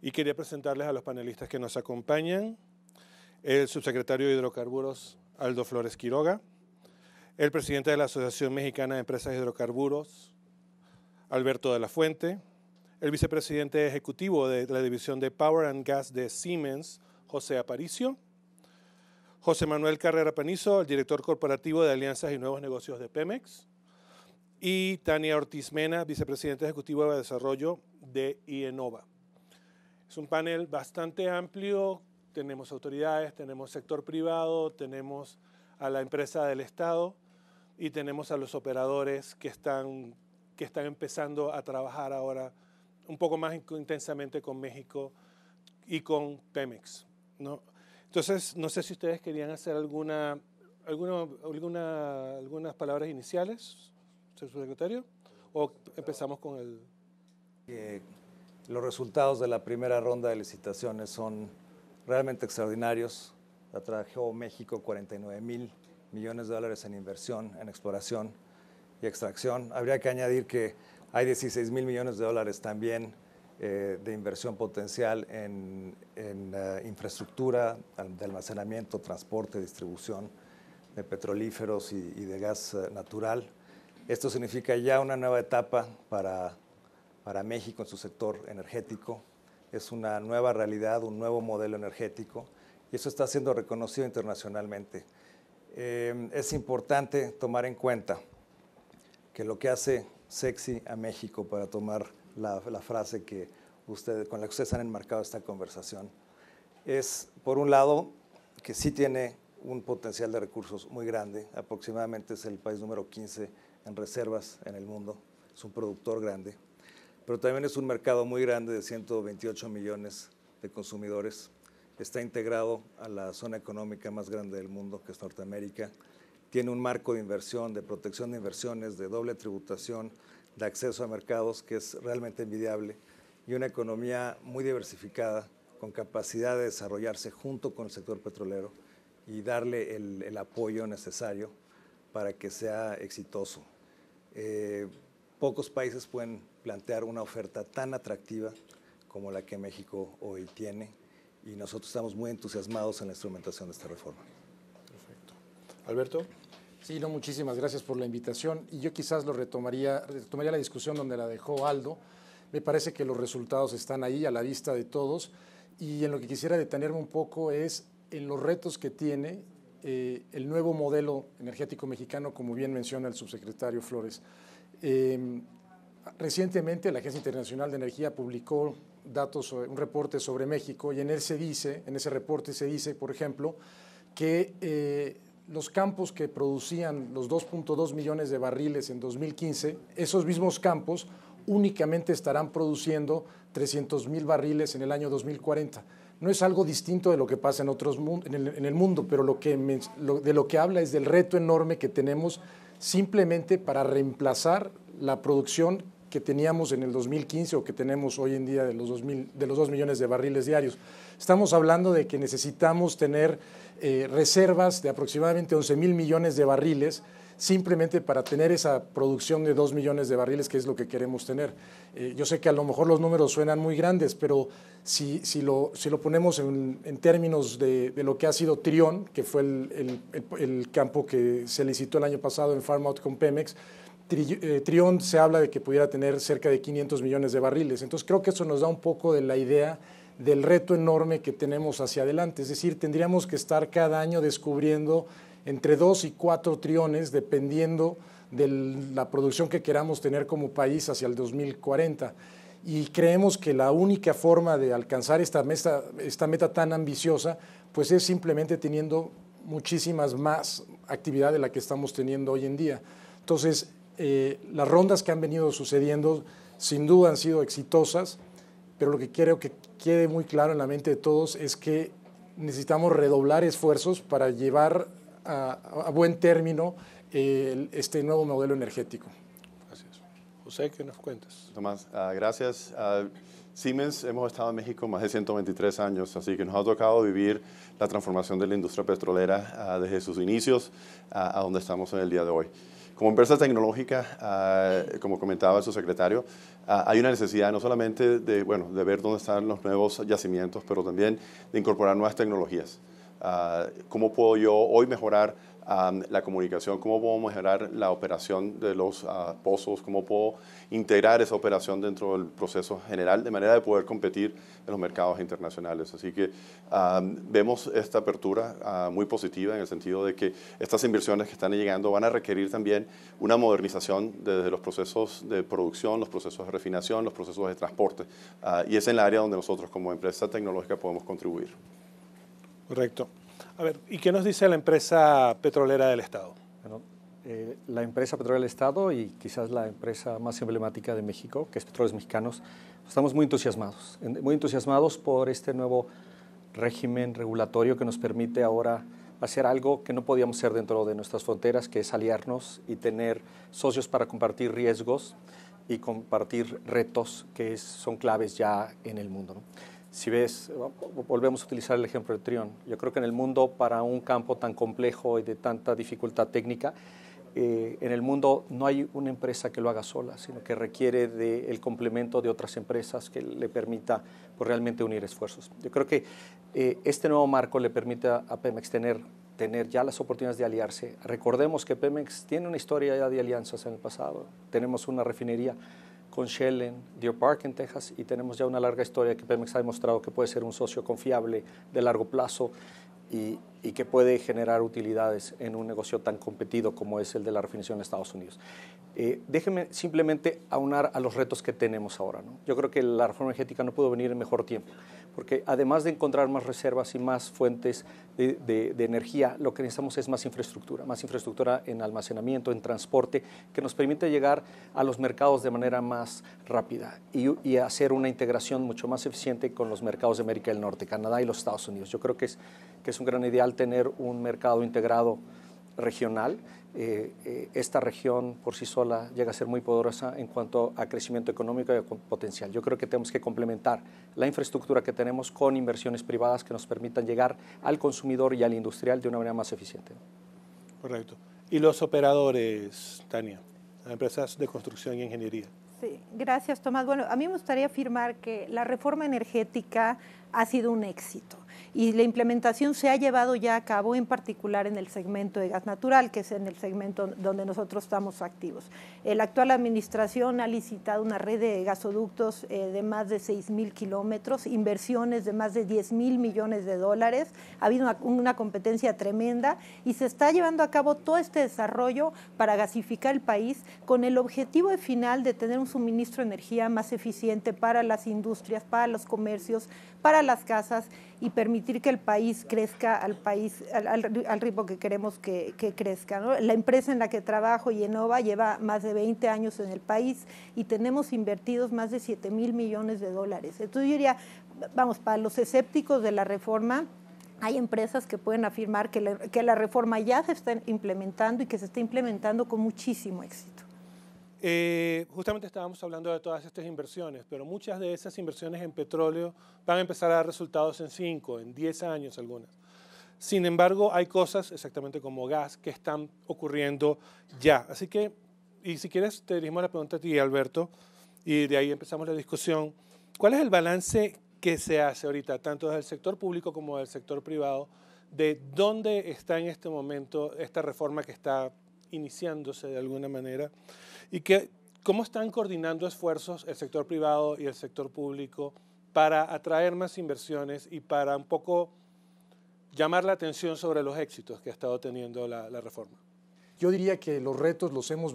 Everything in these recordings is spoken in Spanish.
Y quería presentarles a los panelistas que nos acompañan: el subsecretario de Hidrocarburos, Aldo Flores Quiroga; el presidente de la Asociación Mexicana de Empresas de Hidrocarburos, Alberto de la Fuente; el vicepresidente ejecutivo de la división de Power and Gas de Siemens, José Aparicio; José Manuel Carrera Panizo, el director corporativo de Alianzas y Nuevos Negocios de Pemex; y Tania Ortiz Mena, vicepresidente ejecutivo de Desarrollo de IEnova. Es un panel bastante amplio. Tenemos autoridades, tenemos sector privado, tenemos a la empresa del Estado y tenemos a los operadores que están empezando a trabajar ahora un poco más intensamente con México y con Pemex, ¿no? Entonces, no sé si ustedes querían hacer algunas palabras iniciales, señor subsecretario, o empezamos con el... Los resultados de la primera ronda de licitaciones son realmente extraordinarios. Atrajo México 49,000 millones de dólares en inversión, en exploración y extracción. Habría que añadir que hay 16,000 millones de dólares también de inversión potencial en infraestructura de almacenamiento, transporte, distribución de petrolíferos y de gas natural. Esto significa ya una nueva etapa para México en su sector energético. Es una nueva realidad, un nuevo modelo energético, y eso está siendo reconocido internacionalmente. Es importante tomar en cuenta que lo que hace sexy a México, para tomar la frase con la que ustedes han enmarcado esta conversación, es, por un lado, que sí tiene un potencial de recursos muy grande. Aproximadamente es el país número 15 en reservas en el mundo. Es un productor grande, pero también es un mercado muy grande de 128 millones de consumidores. Está integrado a la zona económica más grande del mundo, que es Norteamérica. Tiene un marco de inversión, de protección de inversiones, de doble tributación, de acceso a mercados que es realmente envidiable, y una economía muy diversificada, con capacidad de desarrollarse junto con el sector petrolero y darle el apoyo necesario para que sea exitoso. Pocos países pueden plantear una oferta tan atractiva como la que México hoy tiene, y nosotros estamos muy entusiasmados en la instrumentación de esta reforma. Perfecto. Alberto. Sí, muchísimas gracias por la invitación, y yo quizás retomaría la discusión donde la dejó Aldo. Me parece que los resultados están ahí a la vista de todos, y en lo que quisiera detenerme un poco es en los retos que tiene el nuevo modelo energético mexicano, como bien menciona el subsecretario Flores. Recientemente la Agencia Internacional de Energía publicó un reporte sobre México, y en ese reporte se dice, por ejemplo, que los campos que producían los 2.2 millones de barriles en 2015, esos mismos campos únicamente estarán produciendo 300,000 barriles en el año 2040. No es algo distinto de lo que pasa en el mundo, pero de lo que habla es del reto enorme que tenemos simplemente para reemplazar la producción que teníamos en el 2015 o que tenemos hoy en día de los 2 millones de barriles diarios. Estamos hablando de que necesitamos tener reservas de aproximadamente 11,000 millones de barriles simplemente para tener esa producción de 2 millones de barriles, que es lo que queremos tener. Yo sé que a lo mejor los números suenan muy grandes, pero si lo ponemos en términos de lo que ha sido Trión, que fue el campo que se licitó el año pasado en Farm Out con Pemex, Trión se habla de que pudiera tener cerca de 500 millones de barriles. Entonces creo que eso nos da un poco de la idea del reto enorme que tenemos hacia adelante. Es decir, tendríamos que estar cada año descubriendo entre 2 y 4 triones, dependiendo de la producción que queramos tener como país hacia el 2040. Y creemos que la única forma de alcanzar esta meta tan ambiciosa, pues es simplemente teniendo muchísimas más actividad de la que estamos teniendo hoy en día. Entonces, las rondas que han venido sucediendo sin duda han sido exitosas, pero lo que quiero que quede muy claro en la mente de todos es que necesitamos redoblar esfuerzos para llevar a buen término este nuevo modelo energético. Gracias. José, ¿qué nos cuentas? Tomás, gracias. Siemens hemos estado en México más de 123 años, así que nos ha tocado vivir la transformación de la industria petrolera desde sus inicios a donde estamos en el día de hoy. Como empresa tecnológica, como comentaba el subsecretario, hay una necesidad no solamente de ver dónde están los nuevos yacimientos, pero también de incorporar nuevas tecnologías. ¿Cómo puedo yo hoy mejorar la comunicación? ¿Cómo puedo mejorar la operación de los pozos? ¿Cómo puedo integrar esa operación dentro del proceso general de manera de poder competir en los mercados internacionales? Así que vemos esta apertura muy positiva en el sentido de que estas inversiones que están llegando van a requerir también una modernización desde los procesos de producción, los procesos de refinación, los procesos de transporte. Y es en el área donde nosotros como empresa tecnológica podemos contribuir. Correcto. A ver, ¿y qué nos dice la empresa petrolera del Estado? Bueno, la empresa petrolera del Estado y quizás la empresa más emblemática de México, que es Petróleos Mexicanos, estamos muy entusiasmados por este nuevo régimen regulatorio que nos permite ahora hacer algo que no podíamos hacer dentro de nuestras fronteras, que es aliarnos y tener socios para compartir riesgos y compartir retos que son claves ya en el mundo, ¿no? Si ves, volvemos a utilizar el ejemplo de Trion. Yo creo que en el mundo, para un campo tan complejo y de tanta dificultad técnica, en el mundo no hay una empresa que lo haga sola, sino que requiere del complemento de otras empresas que le permita realmente unir esfuerzos. Yo creo que este nuevo marco le permite a Pemex tener ya las oportunidades de aliarse. Recordemos que Pemex tiene una historia ya de alianzas en el pasado. Tenemos una refinería con Shell en Deer Park, en Texas, y tenemos ya una larga historia que Pemex ha demostrado que puede ser un socio confiable de largo plazo y que puede generar utilidades en un negocio tan competido como es el de la refinación en Estados Unidos. Déjenme simplemente aunar a los retos que tenemos ahora, ¿no? Yo creo que la reforma energética no pudo venir en mejor tiempo, porque además de encontrar más reservas y más fuentes de energía, lo que necesitamos es más infraestructura en almacenamiento, en transporte, que nos permite llegar a los mercados de manera más rápida y hacer una integración mucho más eficiente con los mercados de América del Norte, Canadá y los Estados Unidos. Yo creo que es un gran ideal tener un mercado integrado regional. Esta región por sí sola llega a ser muy poderosa en cuanto a crecimiento económico y potencial. Yo creo que tenemos que complementar la infraestructura que tenemos con inversiones privadas que nos permitan llegar al consumidor y al industrial de una manera más eficiente. Correcto. ¿Y los operadores, Tania? Las empresas de construcción y ingeniería. Sí, gracias, Tomás. Bueno, a mí me gustaría afirmar que la reforma energética ha sido un éxito y la implementación se ha llevado ya a cabo, en particular en el segmento de gas natural, que es en el segmento donde nosotros estamos activos. La actual administración ha licitado una red de gasoductos de más de 6,000 kilómetros, inversiones de más de 10,000 millones de dólares, ha habido una competencia tremenda y se está llevando a cabo todo este desarrollo para gasificar el país con el objetivo final de tener un suministro de energía más eficiente para las industrias, para los comercios, para las casas y permitir que el país crezca al ritmo que queremos que crezca, ¿no? La empresa en la que trabajo, Yenova, lleva más de 20 años en el país y tenemos invertidos más de 7,000 millones de dólares. Entonces yo diría, vamos, para los escépticos de la reforma, hay empresas que pueden afirmar que la reforma ya se está implementando y que se está implementando con muchísimo éxito. Justamente estábamos hablando de todas estas inversiones, pero muchas de esas inversiones en petróleo van a empezar a dar resultados en 5, en 10 años algunas. Sin embargo, hay cosas, exactamente como gas, que están ocurriendo ya. Así que, y si quieres, te dirigimos la pregunta a ti, Alberto, y de ahí empezamos la discusión. ¿Cuál es el balance que se hace ahorita, tanto desde el sector público como del sector privado, de dónde está en este momento esta reforma que está iniciándose de alguna manera? ¿Y cómo están coordinando esfuerzos el sector privado y el sector público para atraer más inversiones y para un poco llamar la atención sobre los éxitos que ha estado teniendo la reforma? Yo diría que los retos los hemos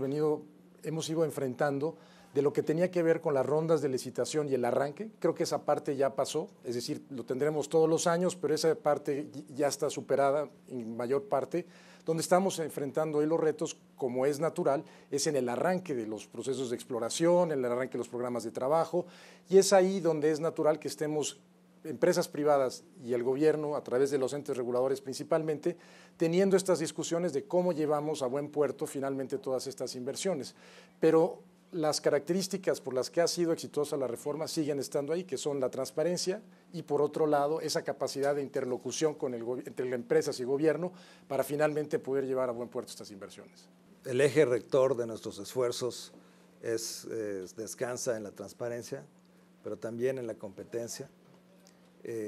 ido enfrentando de lo que tenía que ver con las rondas de licitación y el arranque. Creo que esa parte ya pasó, es decir, lo tendremos todos los años, pero esa parte ya está superada en mayor parte. Donde estamos enfrentando hoy los retos, como es natural, es en el arranque de los procesos de exploración, en el arranque de los programas de trabajo, y es ahí donde es natural que estemos empresas privadas y el gobierno, a través de los entes reguladores principalmente, teniendo estas discusiones de cómo llevamos a buen puerto finalmente todas estas inversiones. Pero las características por las que ha sido exitosa la reforma siguen estando ahí, que son la transparencia y, por otro lado, esa capacidad de interlocución entre empresas y gobierno para finalmente poder llevar a buen puerto estas inversiones. El eje rector de nuestros esfuerzos descansa en la transparencia, pero también en la competencia.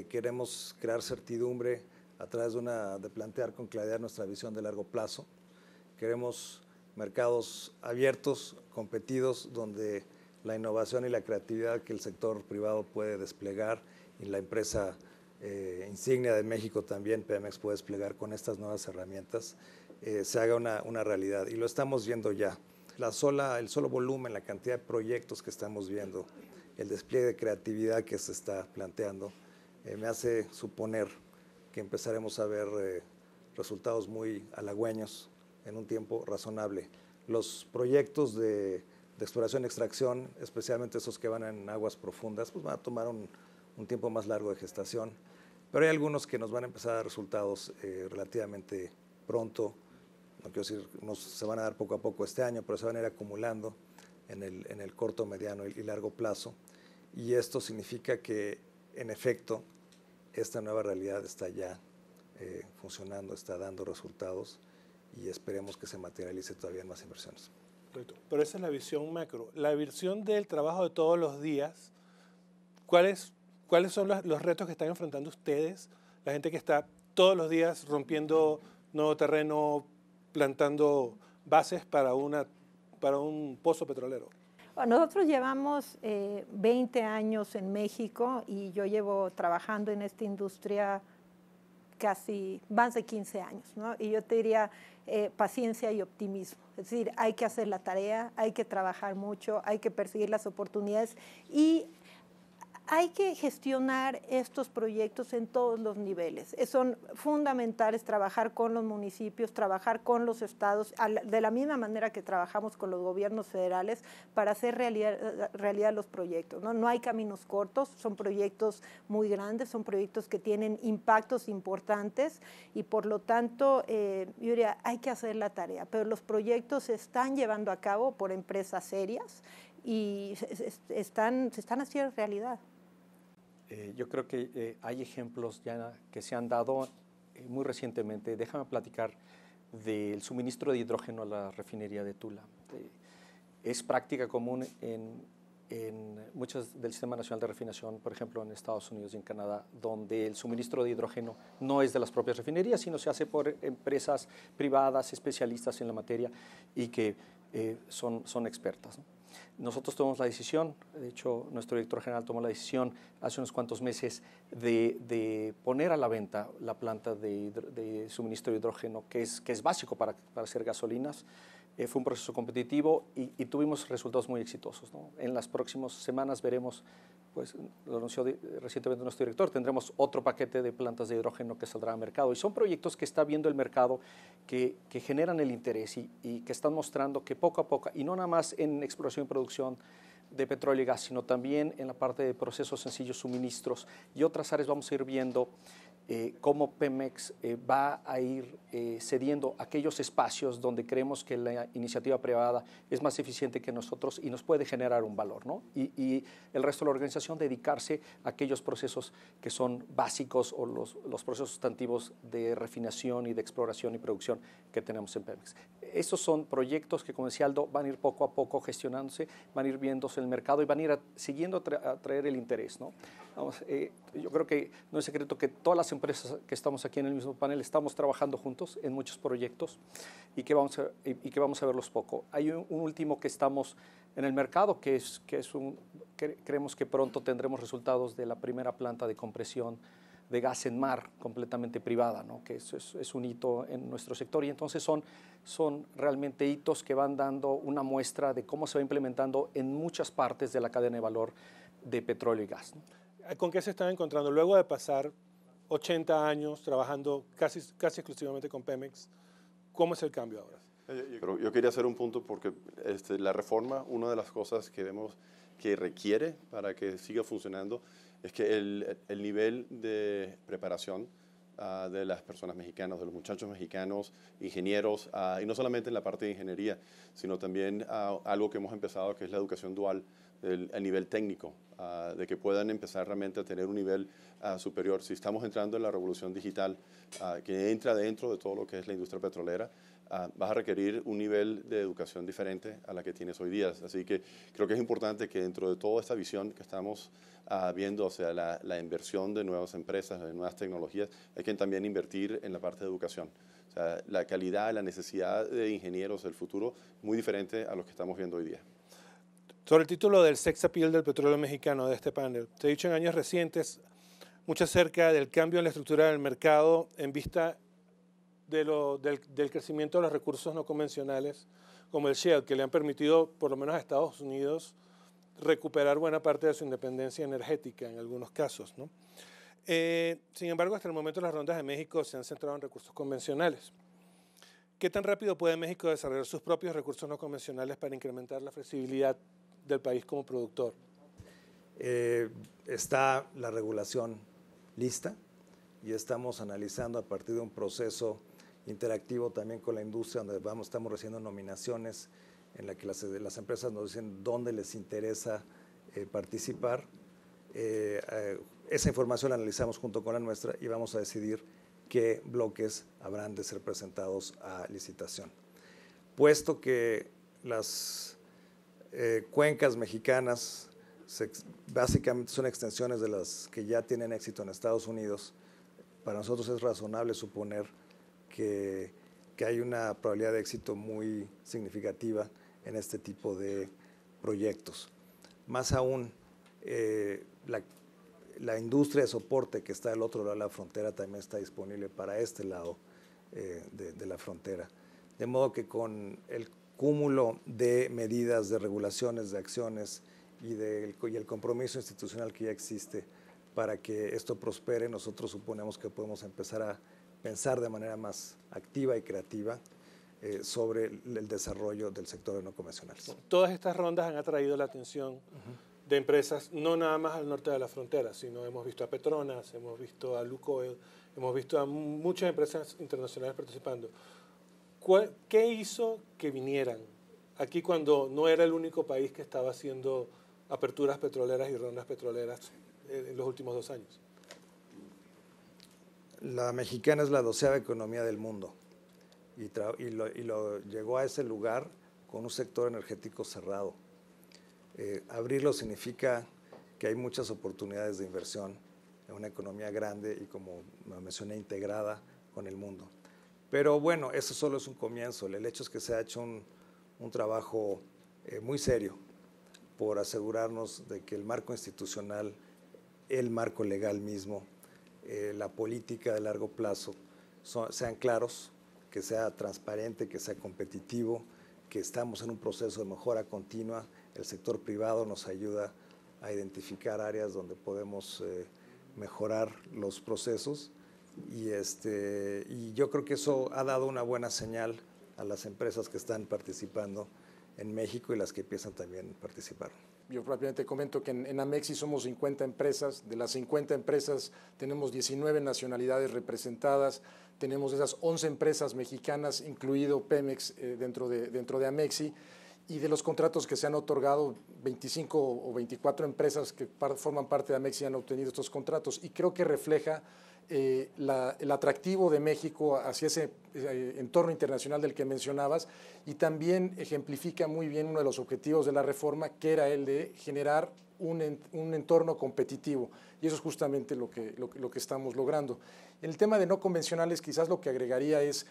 Queremos crear certidumbre a través de plantear con claridad nuestra visión de largo plazo. Queremos mercados abiertos, competidos, donde la innovación y la creatividad que el sector privado puede desplegar y la empresa insignia de México también, Pemex, puede desplegar con estas nuevas herramientas, se haga una realidad. Y lo estamos viendo ya. El solo volumen, la cantidad de proyectos que estamos viendo, el despliegue de creatividad que se está planteando, me hace suponer que empezaremos a ver resultados muy halagüeños en un tiempo razonable. Los proyectos de exploración y extracción, especialmente esos que van en aguas profundas, pues van a tomar un tiempo más largo de gestación, pero hay algunos que nos van a empezar a dar resultados relativamente pronto. No quiero decir, se van a dar poco a poco este año, pero se van a ir acumulando en el corto, mediano y largo plazo. Y esto significa que, en efecto, esta nueva realidad está ya funcionando, está dando resultados y esperemos que se materialice todavía en más inversiones. Pero esa es la visión macro. La visión del trabajo de todos los días, ¿cuáles son los retos que están enfrentando ustedes? La gente que está todos los días rompiendo nuevo terreno, plantando bases para un pozo petrolero. Bueno, nosotros llevamos 20 años en México y yo llevo trabajando en esta industria casi más de 15 años, ¿no? Y yo te diría paciencia y optimismo. Es decir, hay que hacer la tarea, hay que trabajar mucho, hay que perseguir las oportunidades y hay que gestionar estos proyectos en todos los niveles. Son fundamentales trabajar con los municipios, trabajar con los estados, de la misma manera que trabajamos con los gobiernos federales para hacer realidad los proyectos, ¿no? No hay caminos cortos, son proyectos muy grandes, son proyectos que tienen impactos importantes y por lo tanto, yo diría, hay que hacer la tarea, pero los proyectos se están llevando a cabo por empresas serias y se están haciendo realidad. Yo creo que hay ejemplos ya que se han dado muy recientemente. Déjame platicar del suministro de hidrógeno a la refinería de Tula. Es práctica común en muchos del Sistema Nacional de Refinación, por ejemplo en Estados Unidos y en Canadá, donde el suministro de hidrógeno no es de las propias refinerías, sino se hace por empresas privadas, especialistas en la materia y que son expertas, ¿no? Nosotros tomamos la decisión, de hecho nuestro director general tomó la decisión hace unos cuantos meses de poner a la venta la planta de suministro de hidrógeno, que es básico para hacer gasolinas. Fue un proceso competitivo y tuvimos resultados muy exitosos, ¿no? En las próximas semanas veremos, pues lo anunció recientemente nuestro director, tendremos otro paquete de plantas de hidrógeno que saldrá al mercado. Y son proyectos que está viendo el mercado, que generan el interés y que están mostrando que poco a poco, y no nada más en exploración y producción de petróleo y gas, sino también en la parte de procesos sencillos, suministros y otras áreas, vamos a ir viendo cómo Pemex va a ir cediendo aquellos espacios donde creemos que la iniciativa privada es más eficiente que nosotros y nos puede generar un valor, ¿no? Y el resto de la organización dedicarse a aquellos procesos que son básicos o los procesos sustantivos de refinación y de exploración y producción que tenemos en Pemex. Estos son proyectos que, como decía Aldo, van a ir poco a poco gestionándose, van a ir viéndose en el mercado y van a ir siguiendo a traer el interés, ¿no? Vamos, yo creo que no es secreto que todas las empresas que estamos aquí en el mismo panel estamos trabajando juntos en muchos proyectos y que vamos a verlos poco. Hay un último que estamos en el mercado que creemos que pronto tendremos resultados de la primera planta de compresión de gas en mar completamente privada, ¿no? Que eso es un hito en nuestro sector y entonces son realmente hitos que van dando una muestra de cómo se va implementando en muchas partes de la cadena de valor de petróleo y gas, ¿no? ¿Con qué se están encontrando luego de pasar 80 años trabajando casi exclusivamente con Pemex? ¿Cómo es el cambio ahora? Yo quería hacer un punto porque la reforma, una de las cosas que vemos que requiere para que siga funcionando es que el nivel de preparación de las personas mexicanas, de los muchachos mexicanos, ingenieros, y no solamente en la parte de ingeniería, sino también algo que hemos empezado, que es la educación dual a nivel técnico, de que puedan empezar realmente a tener un nivel superior. Si estamos entrando en la revolución digital, que entra dentro de todo lo que es la industria petrolera, vas a requerir un nivel de educación diferente a la que tienes hoy día. Así que creo que es importante que dentro de toda esta visión que estamos viendo, o sea, la inversión de nuevas empresas, de nuevas tecnologías, hay que también invertir en la parte de educación. O sea, la calidad, la necesidad de ingenieros del futuro es muy diferente a lo que estamos viendo hoy día. Sobre el título del sex appeal del petróleo mexicano de este panel, te he dicho en años recientes mucho acerca del cambio en la estructura del mercado en vista del crecimiento de los recursos no convencionales como el shale, que le han permitido, por lo menos a Estados Unidos, recuperar buena parte de su independencia energética en algunos casos, ¿no? Sin embargo, hasta el momento las rondas de México se han centrado en recursos convencionales. ¿Qué tan rápido puede México desarrollar sus propios recursos no convencionales para incrementar la flexibilidad del país como productor? Está la regulación lista y estamos analizando a partir de un proceso interactivo también con la industria, donde estamos recibiendo nominaciones en la que las empresas nos dicen dónde les interesa participar. Esa información la analizamos junto con la nuestra y vamos a decidir qué bloques habrán de ser presentados a licitación. Puesto que las cuencas mexicanas básicamente son extensiones de las que ya tienen éxito en Estados Unidos, para nosotros es razonable suponer que hay una probabilidad de éxito muy significativa en este tipo de proyectos. Más aún, la industria de soporte que está del otro lado de la frontera también está disponible para este lado de la frontera. De modo que con el cúmulo de medidas, de regulaciones, de acciones y el compromiso institucional que ya existe para que esto prospere, nosotros suponemos que podemos empezar a pensar de manera más activa y creativa sobre el desarrollo del sector de no convencionales. Todas estas rondas han atraído la atención de empresas, no nada más al norte de la frontera, sino hemos visto a Petronas, hemos visto a Lukoil, hemos visto a muchas empresas internacionales participando. ¿Qué hizo que vinieran aquí cuando no era el único país que estaba haciendo aperturas petroleras y rondas petroleras en los últimos 2 años? La mexicana es la 12ª economía del mundo y lo llegó a ese lugar con un sector energético cerrado. Abrirlo significa que hay muchas oportunidades de inversión en una economía grande y, como mencioné, integrada con el mundo. Pero bueno, eso solo es un comienzo. El hecho es que se ha hecho un trabajo muy serio por asegurarnos de que el marco institucional, el marco legal mismo, la política de largo plazo sean claros, que sea transparente, que sea competitivo, que estamos en un proceso de mejora continua. El sector privado nos ayuda a identificar áreas donde podemos mejorar los procesos y yo creo que eso ha dado una buena señal a las empresas que están participando en México y las que empiezan también a participar. Yo rápidamente comento que en Amexi somos 50 empresas, de las 50 empresas tenemos 19 nacionalidades representadas, tenemos esas 11 empresas mexicanas, incluido Pemex dentro de Amexi, y de los contratos que se han otorgado, 25 o 24 empresas que forman parte de Amexi han obtenido estos contratos, y creo que refleja el atractivo de México hacia ese entorno internacional del que mencionabas, y también ejemplifica muy bien uno de los objetivos de la reforma, que era el de generar un entorno competitivo, y eso es justamente lo que estamos logrando. En el tema de no convencionales, quizás lo que agregaría es,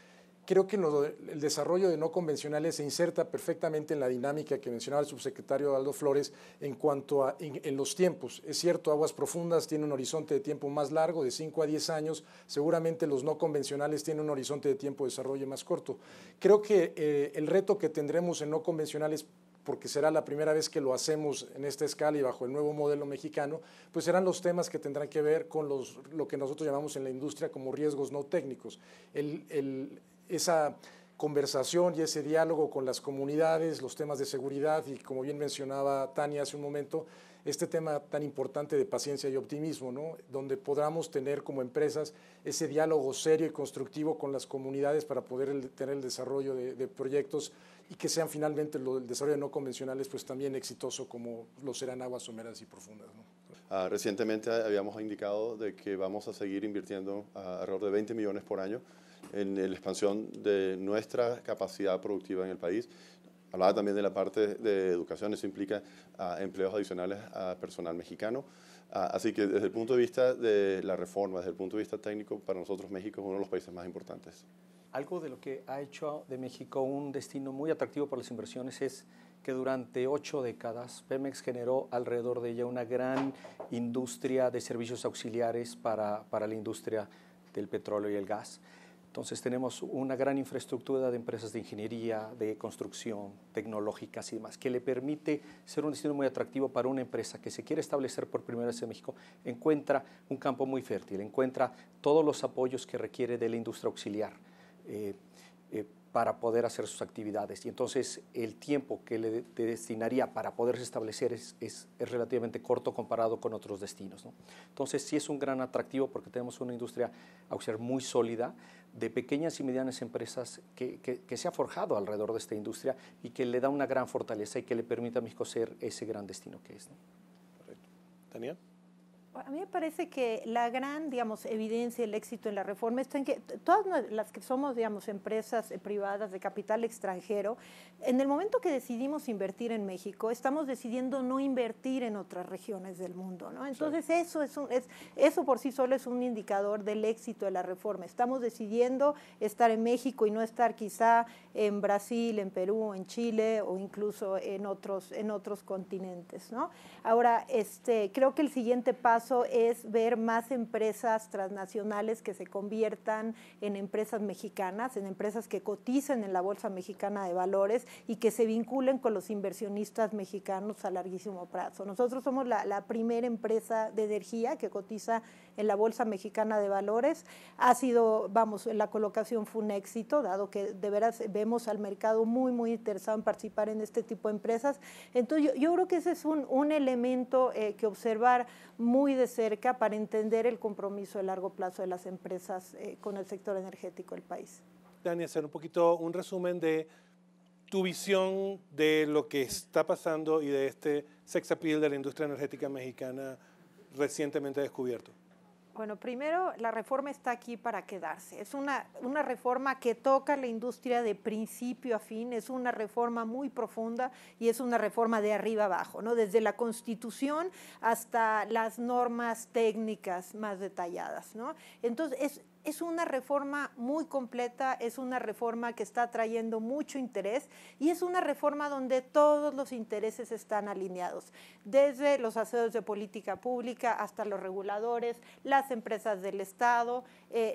creo que el desarrollo de no convencionales se inserta perfectamente en la dinámica que mencionaba el subsecretario Aldo Flores en cuanto a en los tiempos. Es cierto, aguas profundas tiene un horizonte de tiempo más largo, de 5 a 10 años. Seguramente los no convencionales tienen un horizonte de tiempo de desarrollo más corto. Creo que el reto que tendremos en no convencionales, porque será la primera vez que lo hacemos en esta escala y bajo el nuevo modelo mexicano, pues serán los temas que tendrán que ver con lo que nosotros llamamos en la industria como riesgos no técnicos. Esa conversación y ese diálogo con las comunidades, los temas de seguridad y, como bien mencionaba Tania hace un momento, este tema tan importante de paciencia y optimismo, ¿no? Donde podamos tener como empresas ese diálogo serio y constructivo con las comunidades para poder tener el desarrollo de proyectos y que sean finalmente el desarrollo no convencionales pues también exitoso como lo serán aguas someras y profundas, ¿no? Recientemente habíamos indicado de que vamos a seguir invirtiendo alrededor de 20 millones por año en la expansión de nuestra capacidad productiva en el país. Hablaba también de la parte de educación, eso implica empleos adicionales a personal mexicano. Así que desde el punto de vista de la reforma, desde el punto de vista técnico, para nosotros México es uno de los países más importantes. Algo de lo que ha hecho de México un destino muy atractivo para las inversiones es que durante 8 décadas Pemex generó alrededor de ella una gran industria de servicios auxiliares para la industria del petróleo y el gas. Entonces tenemos una gran infraestructura de empresas de ingeniería, de construcción, tecnológicas y demás, que le permite ser un destino muy atractivo para una empresa que se quiere establecer por primera vez en México. Encuentra un campo muy fértil, encuentra todos los apoyos que requiere de la industria auxiliar para poder hacer sus actividades. Y entonces el tiempo que le destinaría para poderse establecer es relativamente corto comparado con otros destinos, ¿no? Entonces sí es un gran atractivo porque tenemos una industria auxiliar muy sólida, de pequeñas y medianas empresas que se ha forjado alrededor de esta industria y que le da una gran fortaleza y que le permite a México ser ese gran destino que es, ¿no? Correcto. ¿Tania? A mí me parece que la gran, digamos, evidencia del éxito en la reforma está en que todas las que somos, digamos, empresas privadas de capital extranjero, en el momento que decidimos invertir en México, estamos decidiendo no invertir en otras regiones del mundo, ¿no? Entonces sí. Eso por sí solo es un indicador del éxito de la reforma. Estamos decidiendo estar en México y no estar quizá en Brasil, en Perú, en Chile o incluso en otros continentes, ¿no? Ahora, creo que el siguiente paso es ver más empresas transnacionales que se conviertan en empresas mexicanas, en empresas que coticen en la Bolsa Mexicana de Valores y que se vinculen con los inversionistas mexicanos a larguísimo plazo. Nosotros somos la primera empresa de energía que cotiza en la Bolsa Mexicana de Valores. Ha sido, la colocación fue un éxito, dado que de veras vemos al mercado muy, muy interesado en participar en este tipo de empresas. Entonces, yo creo que ese es un elemento que observar muy de cerca para entender el compromiso de largo plazo de las empresas con el sector energético del país. Dani, hacer un poquito un resumen de tu visión de lo que está pasando y de este sex appeal de la industria energética mexicana recientemente descubierto. Bueno, primero, la reforma está aquí para quedarse. Es una reforma que toca la industria de principio a fin, es una reforma muy profunda y es una reforma de arriba abajo, ¿no? Desde la Constitución hasta las normas técnicas más detalladas, ¿no? Entonces, es una reforma muy completa, es una reforma que está trayendo mucho interés y es una reforma donde todos los intereses están alineados, desde los hacedores de política pública hasta los reguladores, las empresas del Estado,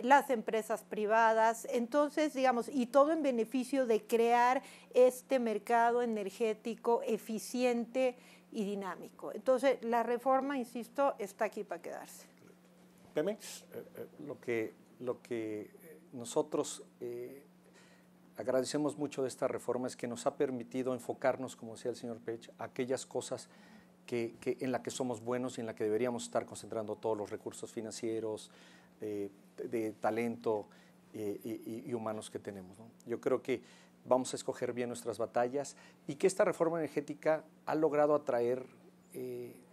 las empresas privadas. Entonces, digamos, y todo en beneficio de crear este mercado energético eficiente y dinámico. Entonces, la reforma, insisto, está aquí para quedarse. ¿Pemex? Lo que nosotros agradecemos mucho de esta reforma es que nos ha permitido enfocarnos, como decía el señor Pech, a aquellas cosas en las que somos buenos y en las que deberíamos estar concentrando todos los recursos financieros, de talento y humanos que tenemos, ¿no? Yo creo que vamos a escoger bien nuestras batallas y que esta reforma energética ha logrado atraer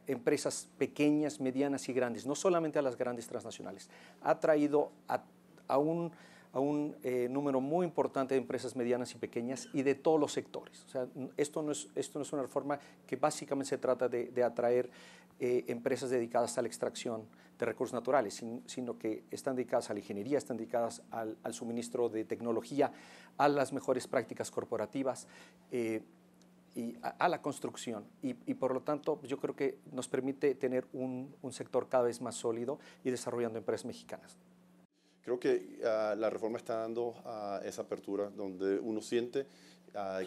empresas pequeñas, medianas y grandes, no solamente a las grandes transnacionales, ha traído a un número muy importante de empresas medianas y pequeñas y de todos los sectores. O sea, esto no es una reforma que básicamente se trata de atraer empresas dedicadas a la extracción de recursos naturales, sino que están dedicadas a la ingeniería, están dedicadas al suministro de tecnología, a las mejores prácticas corporativas, y a la construcción y por lo tanto yo creo que nos permite tener un sector cada vez más sólido y desarrollando empresas mexicanas. Creo que la reforma está dando esa apertura donde uno siente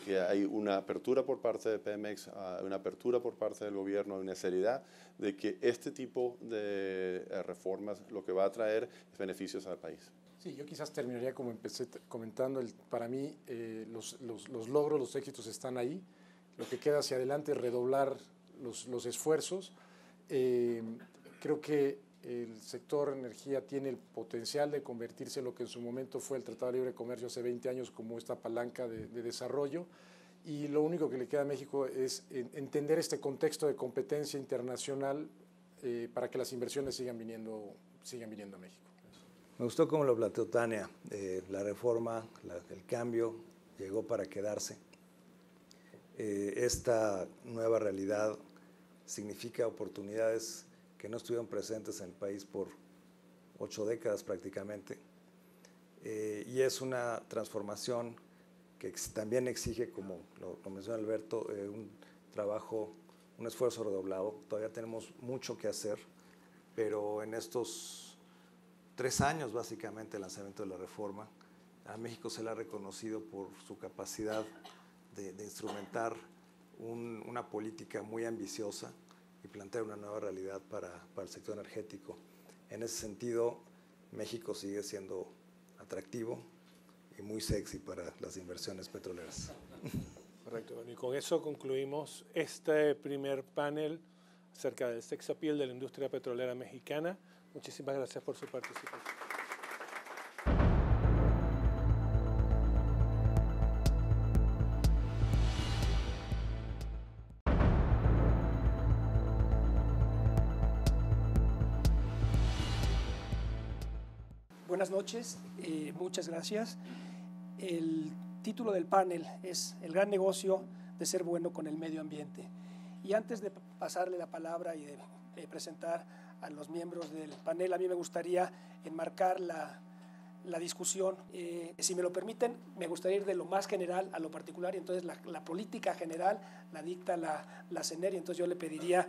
que hay una apertura por parte de Pemex, una apertura por parte del gobierno, una seriedad de que este tipo de reformas lo que va a traer es beneficios al país. Sí, yo quizás terminaría como empecé comentando, para mí los logros, los éxitos están ahí, lo que queda hacia adelante es redoblar los esfuerzos. Creo que el sector energía tiene el potencial de convertirse en lo que en su momento fue el Tratado de Libre Comercio hace 20 años como esta palanca de desarrollo, y lo único que le queda a México es entender este contexto de competencia internacional para que las inversiones sigan viniendo a México. Me gustó cómo lo planteó Tania, la reforma, el cambio llegó para quedarse. Esta nueva realidad significa oportunidades que no estuvieron presentes en el país por 8 décadas prácticamente, y es una transformación que también exige, como lo menciona Alberto, un trabajo, un esfuerzo redoblado. Todavía tenemos mucho que hacer, pero en estos 3 años básicamente el lanzamiento de la reforma, a México se le ha reconocido por su capacidad de instrumentar una política muy ambiciosa y plantear una nueva realidad para el sector energético. En ese sentido, México sigue siendo atractivo y muy sexy para las inversiones petroleras. Correcto. Bueno, y con eso concluimos este primer panel acerca del sex appeal de la industria petrolera mexicana. Muchísimas gracias por su participación. Buenas noches, muchas gracias. El título del panel es El gran negocio de ser bueno con el medio ambiente. Y antes de pasarle la palabra y de presentar a los miembros del panel, a mí me gustaría enmarcar la discusión. Si me lo permiten, me gustaría ir de lo más general a lo particular, y entonces la política general la dicta la CENER, y entonces yo le pediría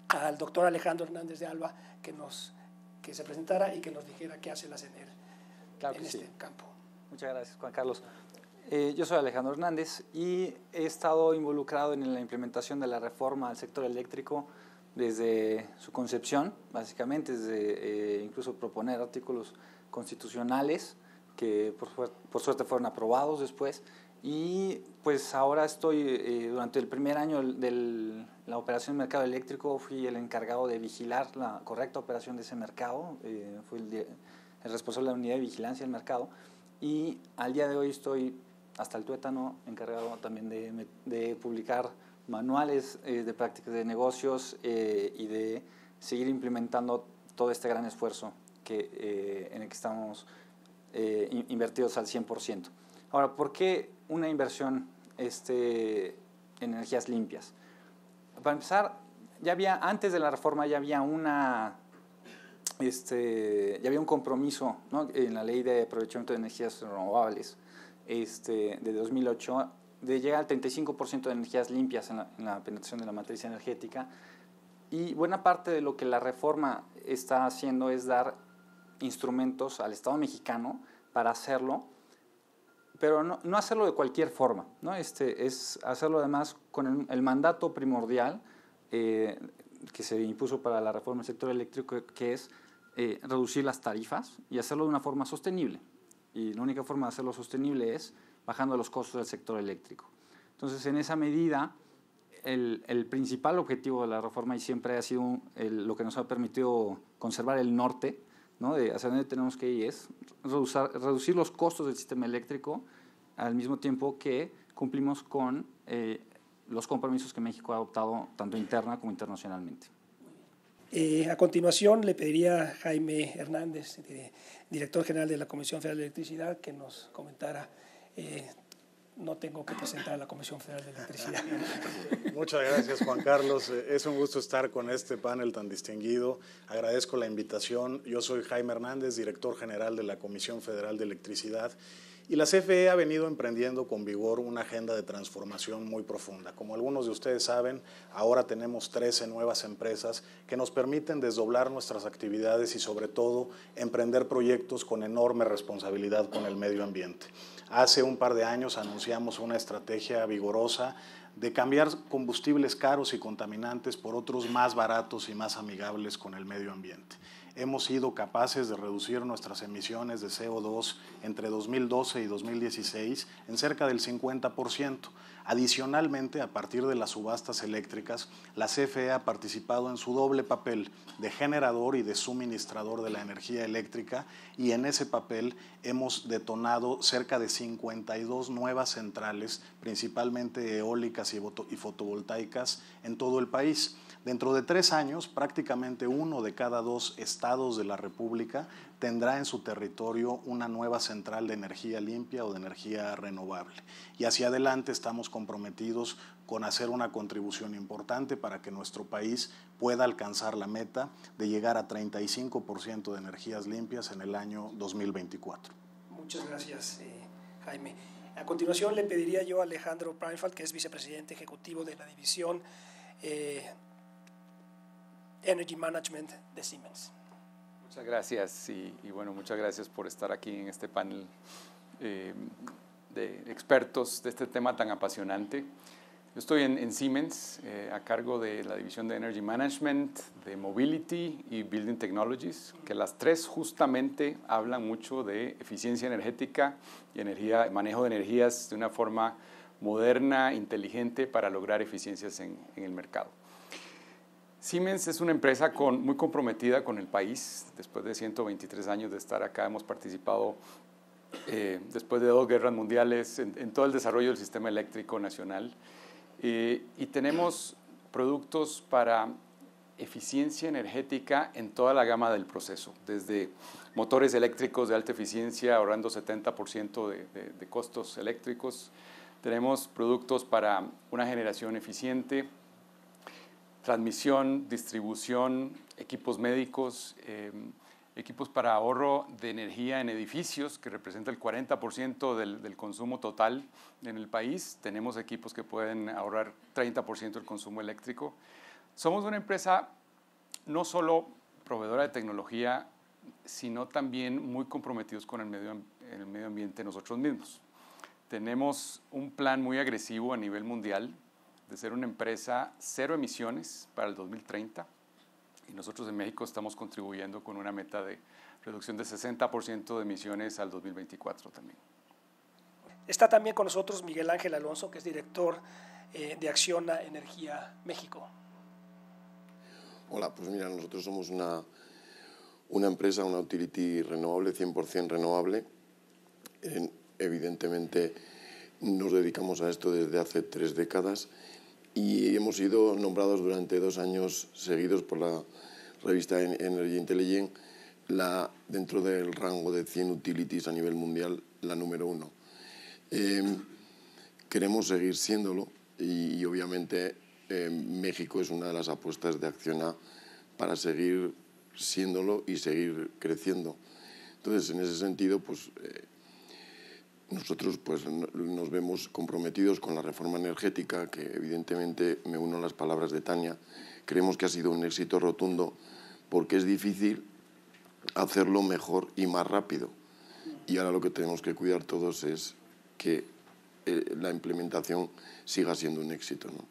al doctor Alejandro Hernández de Alba que se presentara y que nos dijera qué hace la CENER en este campo. Muchas gracias, Juan Carlos. Yo soy Alejandro Hernández y he estado involucrado en la implementación de la reforma al sector eléctrico desde su concepción, básicamente, desde incluso proponer artículos constitucionales que por suerte fueron aprobados después. Y pues ahora estoy, durante el primer año de la operación del mercado eléctrico, fui el encargado de vigilar la correcta operación de ese mercado, fui el responsable de la unidad de vigilancia del mercado, y al día de hoy estoy hasta el tuétano encargado también de publicar manuales de prácticas de negocios y de seguir implementando todo este gran esfuerzo en el que estamos invertidos al 100%. Ahora, ¿por qué una inversión en energías limpias? Para empezar, antes de la reforma ya había un compromiso, ¿no?, en la Ley de Aprovechamiento de Energías Renovables de 2008 de llegar al 35% de energías limpias en la penetración de la matriz energética, y buena parte de lo que la reforma está haciendo es dar instrumentos al Estado mexicano para hacerlo, pero no hacerlo de cualquier forma, ¿no? Es hacerlo además con el mandato primordial que se impuso para la reforma del sector eléctrico, que es reducir las tarifas y hacerlo de una forma sostenible. Y la única forma de hacerlo sostenible es bajando los costos del sector eléctrico. Entonces, en esa medida, el principal objetivo de la reforma, y siempre ha sido lo que nos ha permitido conservar el norte, ¿no?, de hacia dónde tenemos que ir, es reducir los costos del sistema eléctrico al mismo tiempo que cumplimos con los compromisos que México ha adoptado tanto interna como internacionalmente. A continuación le pediría a Jaime Hernández, director general de la Comisión Federal de Electricidad, que nos comentara. No tengo que presentar a la Comisión Federal de Electricidad. Muchas gracias, Juan Carlos. Es un gusto estar con este panel tan distinguido. Agradezco la invitación. Yo soy Jaime Hernández, director general de la Comisión Federal de Electricidad. Y la CFE ha venido emprendiendo con vigor una agenda de transformación muy profunda. Como algunos de ustedes saben, ahora tenemos 13 nuevas empresas que nos permiten desdoblar nuestras actividades y, sobre todo, emprender proyectos con enorme responsabilidad con el medio ambiente. Hace un par de años anunciamos una estrategia vigorosa de cambiar combustibles caros y contaminantes por otros más baratos y más amigables con el medio ambiente. hemos sido capaces de reducir nuestras emisiones de CO2 entre 2012 y 2016 en cerca del 50%. Adicionalmente, a partir de las subastas eléctricas, la CFE ha participado en su doble papel de generador y de suministrador de la energía eléctrica, y en ese papel hemos detonado cerca de 52 nuevas centrales, principalmente eólicas y fotovoltaicas, en todo el país. Dentro de 3 años, prácticamente 1 de cada 2 estados de la República tendrá en su territorio una nueva central de energía limpia o de energía renovable. Y hacia adelante estamos comprometidos con hacer una contribución importante para que nuestro país pueda alcanzar la meta de llegar a 35% de energías limpias en el año 2024. Muchas gracias, Jaime. A continuación le pediría yo a Alejandro Preinfeld, que es vicepresidente ejecutivo de la división Energy Management de Siemens. Muchas gracias y bueno, muchas gracias por estar aquí en este panel de expertos de este tema tan apasionante. Yo estoy en Siemens a cargo de la división de Energy Management, de Mobility y Building Technologies, que las tres justamente hablan mucho de eficiencia energética y manejo de energías de una forma moderna, inteligente para lograr eficiencias en el mercado. Siemens es una empresa muy comprometida con el país. Después de 123 años de estar acá, hemos participado después de 2 guerras mundiales en todo el desarrollo del sistema eléctrico nacional. Y tenemos productos para eficiencia energética en toda la gama del proceso, desde motores eléctricos de alta eficiencia, ahorrando 70% de costos eléctricos. Tenemos productos para una generación eficiente, transmisión, distribución, equipos médicos, equipos para ahorro de energía en edificios, que representa el 40% del consumo total en el país. Tenemos equipos que pueden ahorrar 30% del consumo eléctrico. Somos una empresa no solo proveedora de tecnología, sino también muy comprometidos con el medio ambiente nosotros mismos. Tenemos un plan muy agresivo a nivel mundial de ser una empresa cero emisiones para el 2030, y nosotros en México estamos contribuyendo con una meta de reducción de 60% de emisiones al 2024 también. Está también con nosotros Miguel Ángel Alonso, que es director de Acciona Energía México. Hola, pues mira, nosotros somos una empresa, una utility renovable, 100% renovable. Evidentemente nos dedicamos a esto desde hace 3 décadas y hemos sido nombrados durante 2 años seguidos por la revista Energy Intelligence dentro del rango de 100 utilities a nivel mundial, la número 1. Queremos seguir siéndolo y obviamente México es una de las apuestas de Acciona para seguir siéndolo y seguir creciendo. Entonces, en ese sentido, pues nosotros pues, nos vemos comprometidos con la reforma energética, que evidentemente me uno a las palabras de Tania. Creemos que ha sido un éxito rotundo porque es difícil hacerlo mejor y más rápido. Y ahora lo que tenemos que cuidar todos es que la implementación siga siendo un éxito, ¿no?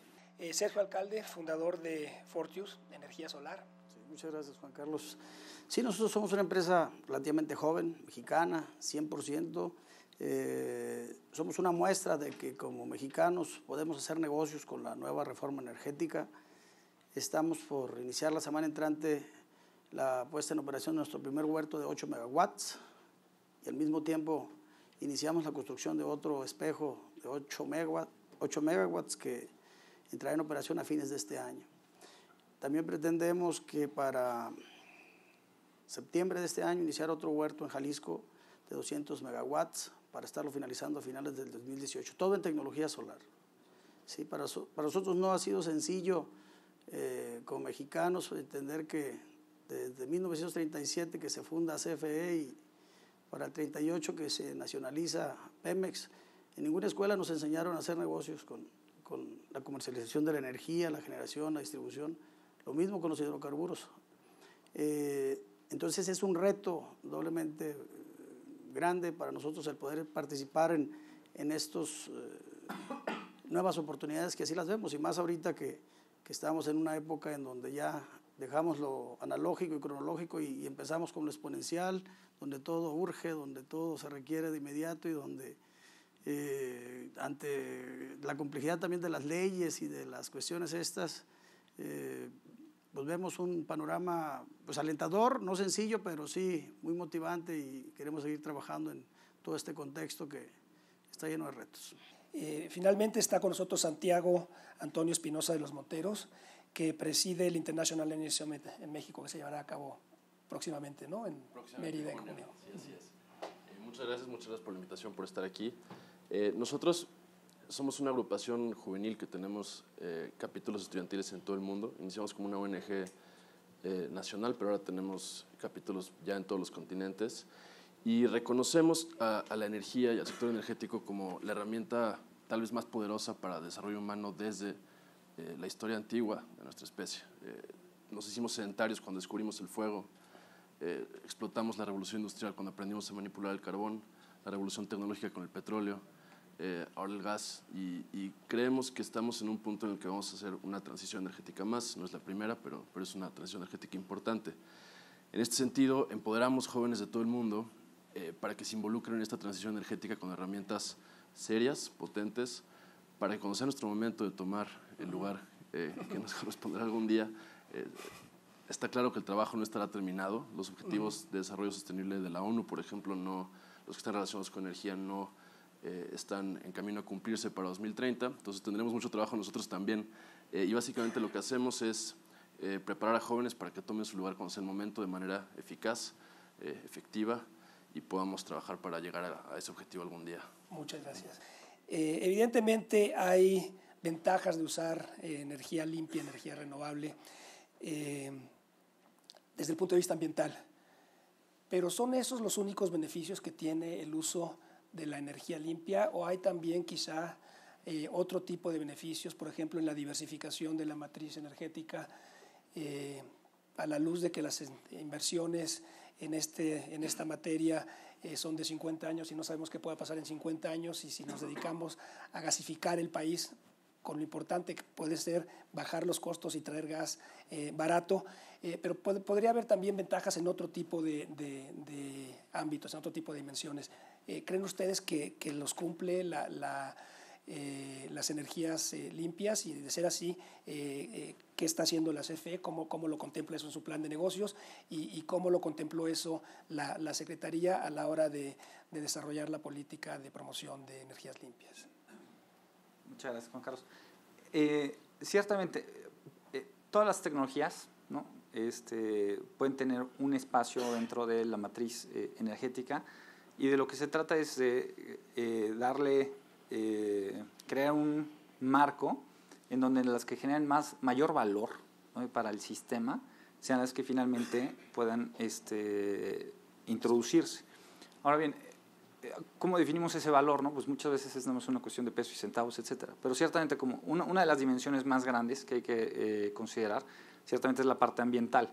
Sergio Alcalde, fundador de Fortius, energía solar. Sí, muchas gracias, Juan Carlos. Sí, nosotros somos una empresa relativamente joven, mexicana, 100%. Somos una muestra de que como mexicanos podemos hacer negocios con la nueva reforma energética. Estamos por iniciar la semana entrante la puesta en operación de nuestro primer huerto de 8 megawatts y al mismo tiempo iniciamos la construcción de otro espejo de 8 megawatts que entrará en operación a fines de este año. También pretendemos que para septiembre de este año iniciar otro huerto en Jalisco de 200 megawatts para estarlo finalizando a finales del 2018, todo en tecnología solar. Sí, para nosotros no ha sido sencillo como mexicanos entender que desde 1937 que se funda CFE y para el 38 que se nacionaliza Pemex, en ninguna escuela nos enseñaron a hacer negocios con la comercialización de la energía, la generación, la distribución, lo mismo con los hidrocarburos. Entonces es un reto doblemente grande para nosotros el poder participar en estas nuevas oportunidades que así las vemos, y más ahorita que estamos en una época en donde ya dejamos lo analógico y cronológico y empezamos con lo exponencial, donde todo urge, donde todo se requiere de inmediato y donde ante la complejidad también de las leyes y de las cuestiones estas, pues vemos un panorama pues alentador, no sencillo, pero sí muy motivante, y queremos seguir trabajando en todo este contexto que está lleno de retos. Finalmente está con nosotros Santiago Antonio Espinosa de los Monteros, que preside el International Energy Summit en México, que se llevará a cabo próximamente, ¿no? En Mérida, en junio. Sí, así es. Muchas gracias por la invitación, por estar aquí. Nosotros somos una agrupación juvenil que tenemos capítulos estudiantiles en todo el mundo. Iniciamos como una ONG nacional, pero ahora tenemos capítulos ya en todos los continentes. Y reconocemos a la energía y al sector energético como la herramienta tal vez más poderosa para el desarrollo humano desde la historia antigua de nuestra especie. Nos hicimos sedentarios cuando descubrimos el fuego, explotamos la revolución industrial cuando aprendimos a manipular el carbón, la revolución tecnológica con el petróleo, ahora el gas, y creemos que estamos en un punto en el que vamos a hacer una transición energética más. No es la primera, pero es una transición energética importante. En este sentido, empoderamos jóvenes de todo el mundo para que se involucren en esta transición energética con herramientas serias, potentes, para que cuando sea nuestro momento de tomar el lugar que nos corresponderá algún día, está claro que el trabajo no estará terminado. Los objetivos de desarrollo sostenible de la ONU, por ejemplo, los que están relacionados con energía no están en camino a cumplirse para 2030, entonces tendremos mucho trabajo nosotros también, y básicamente lo que hacemos es preparar a jóvenes para que tomen su lugar cuando sea el momento de manera eficaz, efectiva, y podamos trabajar para llegar a ese objetivo algún día. Muchas gracias. Evidentemente hay ventajas de usar energía limpia, energía renovable, desde el punto de vista ambiental, pero ¿son esos los únicos beneficios que tiene el uso de la energía limpia, o hay también quizá otro tipo de beneficios, por ejemplo en la diversificación de la matriz energética, a la luz de que las inversiones en esta materia son de 50 años y no sabemos qué pueda pasar en 50 años, y si nos dedicamos a gasificar el país, con lo importante que puede ser bajar los costos y traer gas barato, pero podría haber también ventajas en otro tipo de ámbitos, en otro tipo de dimensiones. ¿Creen ustedes que los cumple las energías limpias? Y de ser así, ¿qué está haciendo la CFE? ¿Cómo lo contempla eso en su plan de negocios? ¿Y cómo lo contempló eso la Secretaría a la hora de desarrollar la política de promoción de energías limpias? Muchas gracias, Juan Carlos. Ciertamente, todas las tecnologías, ¿no? Pueden tener un espacio dentro de la matriz energética, y de lo que se trata es de crear un marco en donde las que generan mayor valor, ¿no? para el sistema sean las que finalmente puedan introducirse. Ahora bien, ¿cómo definimos ese valor? ¿No? Pues muchas veces es una cuestión de pesos y centavos, etcétera. Pero ciertamente como una de las dimensiones más grandes que hay que considerar, ciertamente es la parte ambiental.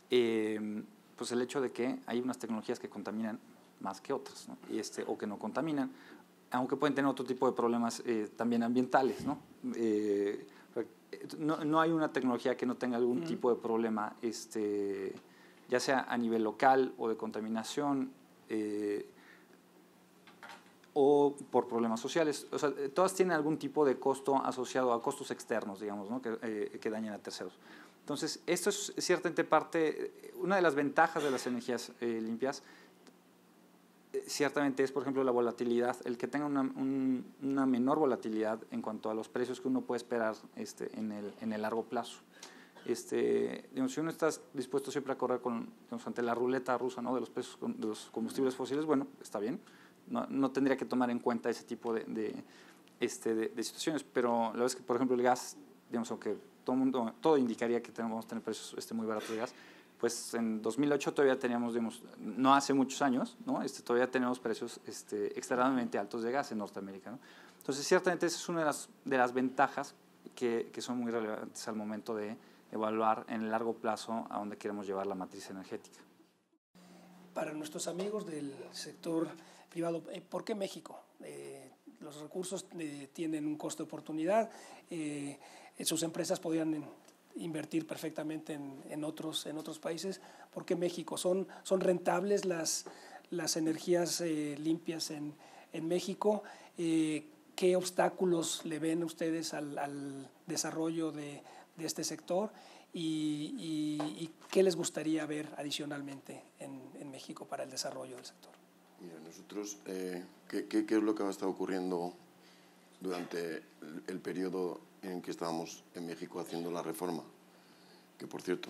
Pues el hecho de que hay unas tecnologías que contaminan más que otras, ¿no? O que no contaminan, aunque pueden tener otro tipo de problemas también ambientales, ¿no? No hay una tecnología que no tenga algún tipo de problema, ya sea a nivel local o de contaminación, o por problemas sociales. O sea, todas tienen algún tipo de costo asociado a costos externos, digamos, ¿no? que dañan a terceros. Entonces, esto es ciertamente una de las ventajas de las energías limpias. Ciertamente es, por ejemplo, la volatilidad, el que tenga una menor volatilidad en cuanto a los precios que uno puede esperar en el largo plazo. Digamos, si uno está dispuesto siempre a correr ante la ruleta rusa, ¿no? de los precios de los combustibles fósiles, bueno, está bien, no tendría que tomar en cuenta ese tipo de situaciones, pero la verdad es que, por ejemplo, el gas, digamos, aunque todo indicaría que vamos a tener precios muy baratos de gas, pues en 2008 todavía teníamos, digamos, no hace muchos años, ¿no? Todavía tenemos precios extremadamente altos de gas en Norteamérica, ¿no? Entonces, ciertamente esa es una de las ventajas que son muy relevantes al momento de evaluar en el largo plazo a dónde queremos llevar la matriz energética. Para nuestros amigos del sector privado, ¿por qué México? Los recursos tienen un costo de oportunidad, sus empresas podrían invertir perfectamente en otros países. ¿Por qué México? ¿Son rentables las energías limpias en México? ¿Qué obstáculos le ven ustedes al desarrollo de este sector? ¿Y qué les gustaría ver adicionalmente en México para el desarrollo del sector? Mira, nosotros, ¿qué es lo que ha estado ocurriendo durante el periodo en que estábamos en México haciendo la reforma? Que, por cierto,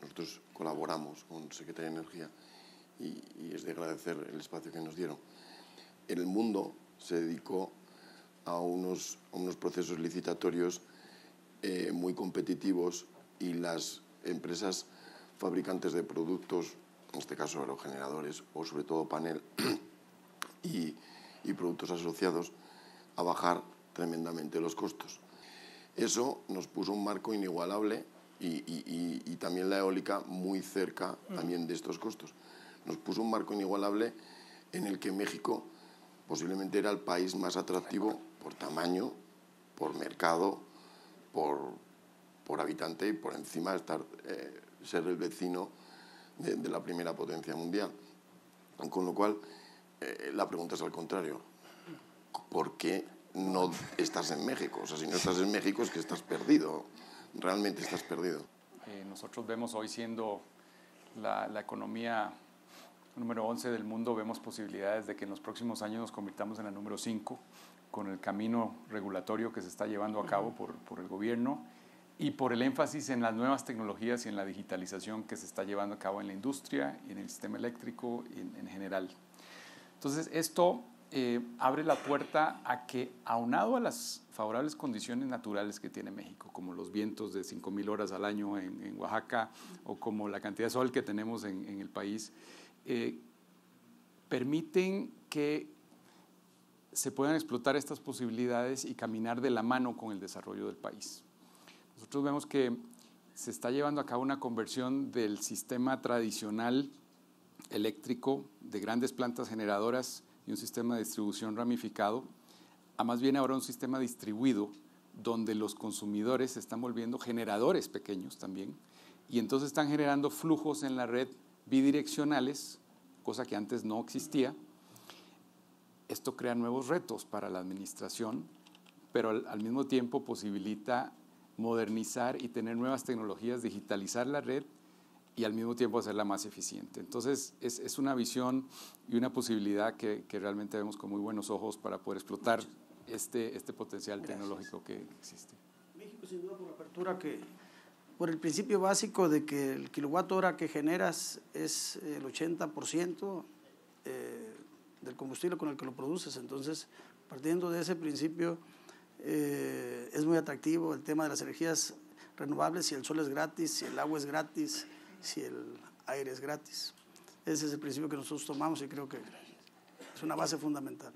nosotros colaboramos con Secretaría de Energía y es de agradecer el espacio que nos dieron. El mundo se dedicó a unos procesos licitatorios muy competitivos y las empresas fabricantes de productos, en este caso aerogeneradores o sobre todo panel y productos asociados, a bajar tremendamente los costos. Eso nos puso un marco inigualable y también la eólica muy cerca también de estos costos. Nos puso un marco inigualable en el que México posiblemente era el país más atractivo por tamaño, por mercado, por habitante y por encima ser el vecino de la primera potencia mundial. Con lo cual, la pregunta es al contrario. ¿Por qué no estás en México? O sea, si no estás en México es que estás perdido. Realmente estás perdido. Nosotros vemos hoy siendo la economía número 11 del mundo, vemos posibilidades de que en los próximos años nos convirtamos en la número 5 con el camino regulatorio que se está llevando a cabo por el gobierno y por el énfasis en las nuevas tecnologías y en la digitalización que se está llevando a cabo en la industria y en el sistema eléctrico en general. Entonces, esto abre la puerta a que, aunado a las favorables condiciones naturales que tiene México, como los vientos de 5,000 horas al año en Oaxaca o como la cantidad de sol que tenemos en el país, permiten que se puedan explotar estas posibilidades y caminar de la mano con el desarrollo del país. Nosotros vemos que se está llevando a cabo una conversión del sistema tradicional eléctrico de grandes plantas generadoras y un sistema de distribución ramificado a más bien ahora un sistema distribuido donde los consumidores se están volviendo generadores pequeños también y entonces están generando flujos en la red bidireccionales, cosa que antes no existía. Esto crea nuevos retos para la administración, pero al mismo tiempo posibilita modernizar y tener nuevas tecnologías, digitalizar la red y al mismo tiempo hacerla más eficiente. Entonces, es una visión y una posibilidad que realmente vemos con muy buenos ojos para poder explotar este potencial tecnológico que existe. México, sin duda, por la apertura, por el principio básico de que el kilowatt hora que generas es el 80% del combustible con el que lo produces. Entonces, partiendo de ese principio, es muy atractivo el tema de las energías renovables, si el sol es gratis, si el agua es gratis, si el aire es gratis. Ese es el principio que nosotros tomamos y creo que es una base fundamental.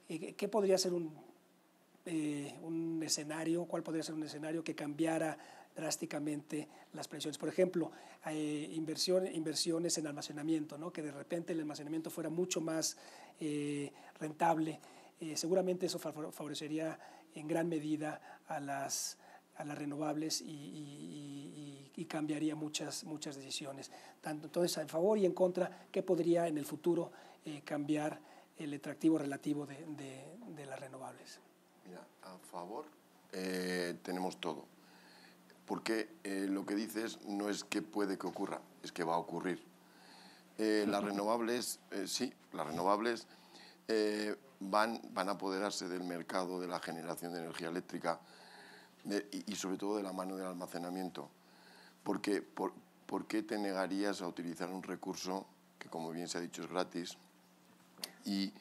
¿Qué podría ser un escenario? ¿Cuál podría ser un escenario que cambiara drásticamente las presiones? Por ejemplo, inversiones en almacenamiento, ¿no? Que de repente el almacenamiento fuera mucho más rentable. Seguramente eso favorecería en gran medida a las renovables y cambiaría muchas decisiones. Entonces, a favor y en contra, ¿qué podría en el futuro cambiar el atractivo relativo de las renovables? Mira, a favor tenemos todo. Porque lo que dices no es que puede que ocurra, es que va a ocurrir. Las renovables, sí, las renovables van a apoderarse del mercado de la generación de energía eléctrica y sobre todo de la mano del almacenamiento. Porque, ¿por qué te negarías a utilizar un recurso que, como bien se ha dicho, es gratis y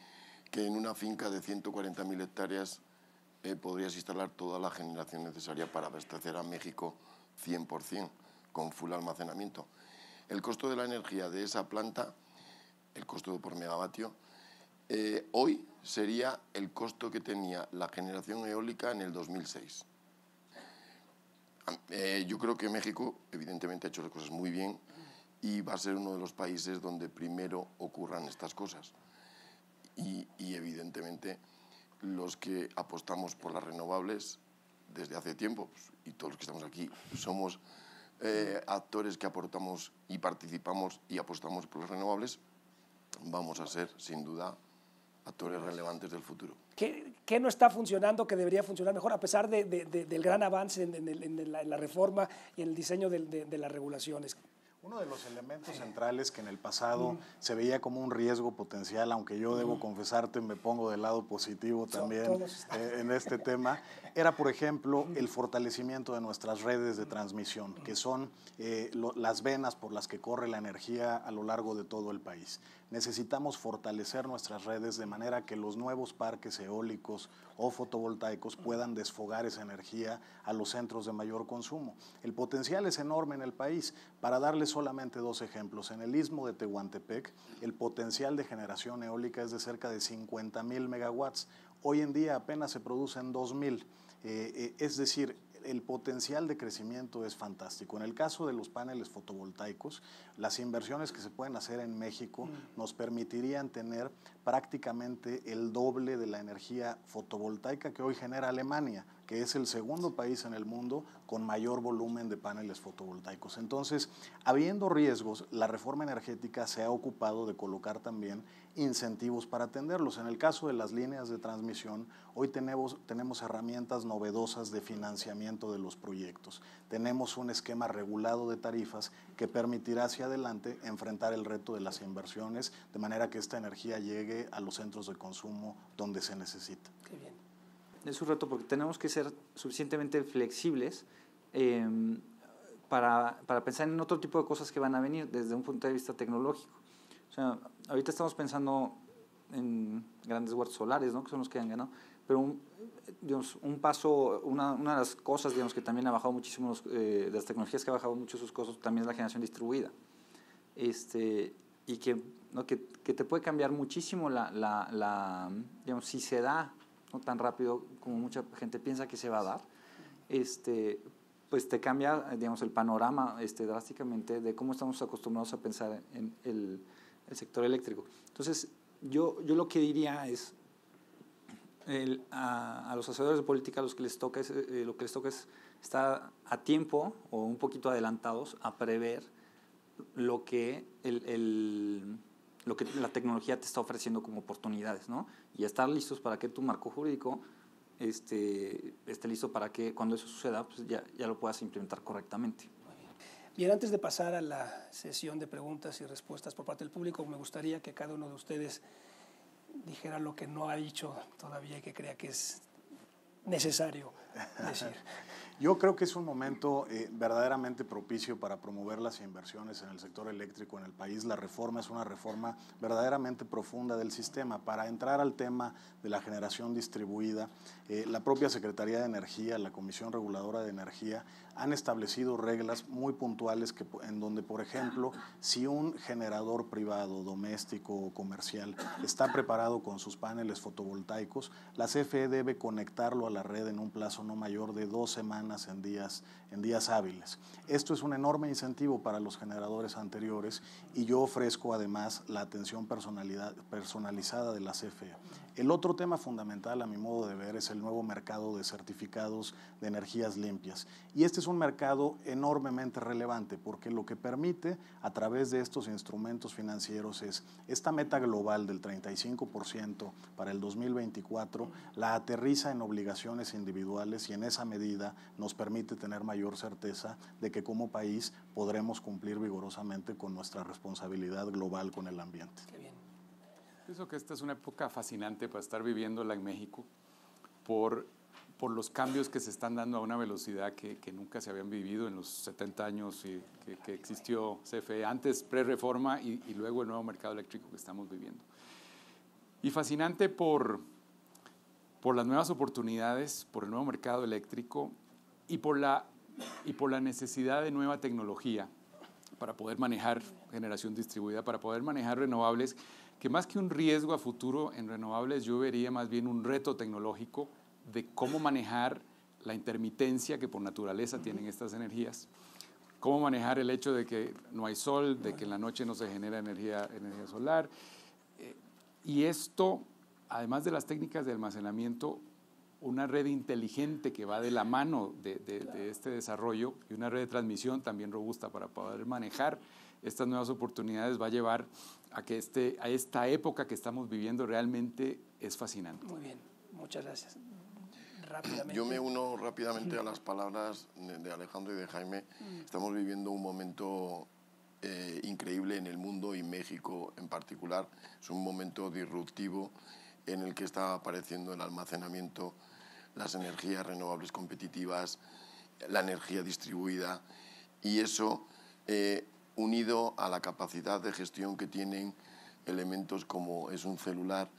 que en una finca de 140.000 hectáreas podrías instalar toda la generación necesaria para abastecer a México 100% con full almacenamiento? El costo de la energía de esa planta, el costo por megavatio, hoy sería el costo que tenía la generación eólica en el 2006. Yo creo que México evidentemente ha hecho las cosas muy bien y va a ser uno de los países donde primero ocurran estas cosas. Y evidentemente los que apostamos por las renovables desde hace tiempo, pues, y todos los que estamos aquí somos actores que aportamos y participamos y apostamos por los renovables, vamos a ser, sin duda, actores relevantes del futuro. ¿Qué no está funcionando que debería funcionar mejor a pesar del gran avance en la reforma y en el diseño de las regulaciones? Uno de los elementos centrales que en el pasado se veía como un riesgo potencial, aunque yo debo confesarte, me pongo del lado positivo también en este tema, era, por ejemplo, el fortalecimiento de nuestras redes de transmisión, que son las venas por las que corre la energía a lo largo de todo el país. Necesitamos fortalecer nuestras redes de manera que los nuevos parques eólicos o fotovoltaicos puedan desfogar esa energía a los centros de mayor consumo. El potencial es enorme en el país. Para darles solamente 2 ejemplos, en el istmo de Tehuantepec, el potencial de generación eólica es de cerca de 50,000 megawatts. Hoy en día apenas se producen 2,000. Es decir, el potencial de crecimiento es fantástico. En el caso de los paneles fotovoltaicos, las inversiones que se pueden hacer en México nos permitirían tener prácticamente el doble de la energía fotovoltaica que hoy genera Alemania, que es el segundo país en el mundo con mayor volumen de paneles fotovoltaicos. Entonces, habiendo riesgos, la reforma energética se ha ocupado de colocar también incentivos para atenderlos. En el caso de las líneas de transmisión, hoy tenemos herramientas novedosas de financiamiento de los proyectos. Tenemos un esquema regulado de tarifas que permitirá hacia adelante enfrentar el reto de las inversiones, de manera que esta energía llegue a los centros de consumo donde se necesita. Qué bien. Es un reto porque tenemos que ser suficientemente flexibles para pensar en otro tipo de cosas que van a venir desde un punto de vista tecnológico. O sea, ahorita estamos pensando en grandes huertos solares, ¿no? Que son los que han ganado, pero un paso, una de las cosas, digamos, que también ha bajado muchísimo, de las tecnologías que ha bajado mucho sus costos, también es la generación distribuida. Y que te puede cambiar muchísimo digamos, si se da no tan rápido como mucha gente piensa que se va a dar, pues te cambia, digamos, el panorama drásticamente de cómo estamos acostumbrados a pensar en el sector eléctrico. Entonces, yo lo que diría es a los hacedores de política lo que les toca es estar a tiempo o un poquito adelantados a prever lo que la tecnología te está ofreciendo como oportunidades, ¿no? Y estar listos para que tu marco jurídico esté listo para que cuando eso suceda, pues ya lo puedas implementar correctamente. Bien, antes de pasar a la sesión de preguntas y respuestas por parte del público, me gustaría que cada uno de ustedes dijera lo que no ha dicho todavía y que crea que es necesario decir. Yo creo que es un momento verdaderamente propicio para promover las inversiones en el sector eléctrico en el país. La reforma es una reforma verdaderamente profunda del sistema. Para entrar al tema de la generación distribuida, la propia Secretaría de Energía, la Comisión Reguladora de Energía, han establecido reglas muy puntuales en donde, por ejemplo, si un generador privado, doméstico o comercial está preparado con sus paneles fotovoltaicos, la CFE debe conectarlo a la red en un plazo no mayor de 2 semanas en días hábiles. Esto es un enorme incentivo para los generadores anteriores y yo ofrezco además la atención personalizada de la CFE. El otro tema fundamental, a mi modo de ver, es el nuevo mercado de certificados de energías limpias. Y este es un mercado enormemente relevante porque lo que permite a través de estos instrumentos financieros es esta meta global del 35% para el 2024, la aterriza en obligaciones individuales y en esa medida nos permite tener mayor certeza de que como país podremos cumplir vigorosamente con nuestra responsabilidad global con el ambiente. Qué bien. Pienso que esta es una época fascinante para estar viviéndola en México por los cambios que se están dando a una velocidad que nunca se habían vivido en los 70 años que existió CFE, antes pre-reforma y luego el nuevo mercado eléctrico que estamos viviendo. Y fascinante por las nuevas oportunidades, por el nuevo mercado eléctrico y por la necesidad de nueva tecnología para poder manejar generación distribuida, para poder manejar renovables, que más que un riesgo a futuro en renovables, yo vería más bien un reto tecnológico de cómo manejar la intermitencia que por naturaleza tienen estas energías, cómo manejar el hecho de que no hay sol, de que en la noche no se genera energía solar. Y esto, además de las técnicas de almacenamiento, una red inteligente que va de la mano de este desarrollo y una red de transmisión también robusta para poder manejar estas nuevas oportunidades va a llevar a que a esta época que estamos viviendo realmente es fascinante. Muy bien, muchas gracias. Rápidamente. Yo me uno rápidamente a las palabras de Alejandro y de Jaime. Estamos viviendo un momento increíble en el mundo y México en particular. Es un momento disruptivo en el que está apareciendo el almacenamiento, las energías renovables competitivas, la energía distribuida y eso unido a la capacidad de gestión que tienen elementos como es un celular,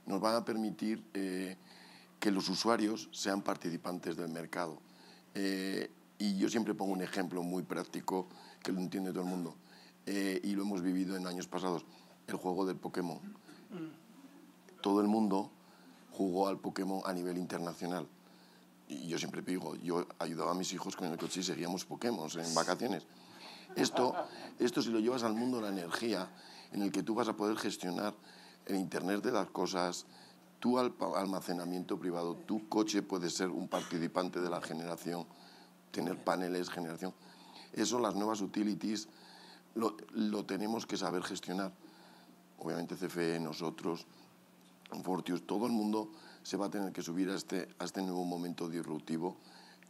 nos van a permitir que los usuarios sean participantes del mercado. Y yo siempre pongo un ejemplo muy práctico que lo entiende todo el mundo y lo hemos vivido en años pasados, el juego del Pokémon. Todo el mundo jugó al Pokémon a nivel internacional. Y yo siempre digo, yo ayudaba a mis hijos con el coche y seguíamos Pokémon en vacaciones. Esto si lo llevas al mundo de la energía, en el que tú vas a poder gestionar el Internet de las cosas, tu almacenamiento privado, tu coche puede ser un participante de la generación, tener paneles, generación. Eso, las nuevas utilities, lo tenemos que saber gestionar. Obviamente CFE, nosotros, Fortius, todo el mundo se va a tener que subir a este nuevo momento disruptivo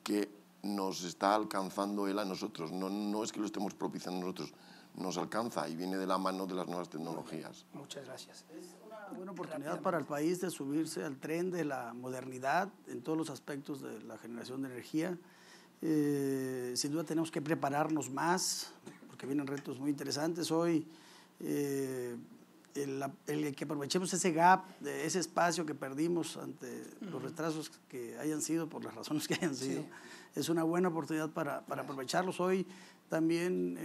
que nos está alcanzando él a nosotros. No es que lo estemos propiciando nosotros, nos alcanza y viene de la mano de las nuevas tecnologías. Muchas gracias. Es una buena oportunidad para el país de subirse al tren de la modernidad en todos los aspectos de la generación de energía. Sin duda tenemos que prepararnos más porque vienen retos muy interesantes. Hoy el que aprovechemos ese gap, ese espacio que perdimos ante los retrasos que hayan sido, por las razones que hayan sido, es una buena oportunidad para aprovecharlos. Hoy también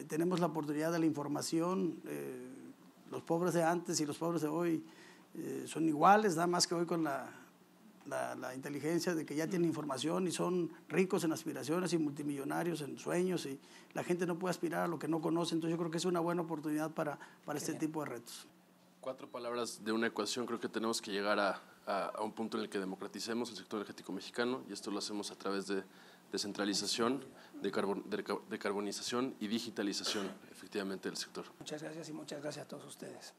tenemos la oportunidad de la información. Los pobres de antes y los pobres de hoy son iguales, nada más que hoy con la inteligencia de que ya tienen información y son ricos en aspiraciones y multimillonarios en sueños y la gente no puede aspirar a lo que no conoce. Entonces yo creo que es una buena oportunidad para este tipo de retos. 4 palabras de una ecuación. Creo que tenemos que llegar a un punto en el que democraticemos el sector energético mexicano y esto lo hacemos a través de descentralización, decarbonización y digitalización efectivamente del sector. Muchas gracias y muchas gracias a todos ustedes.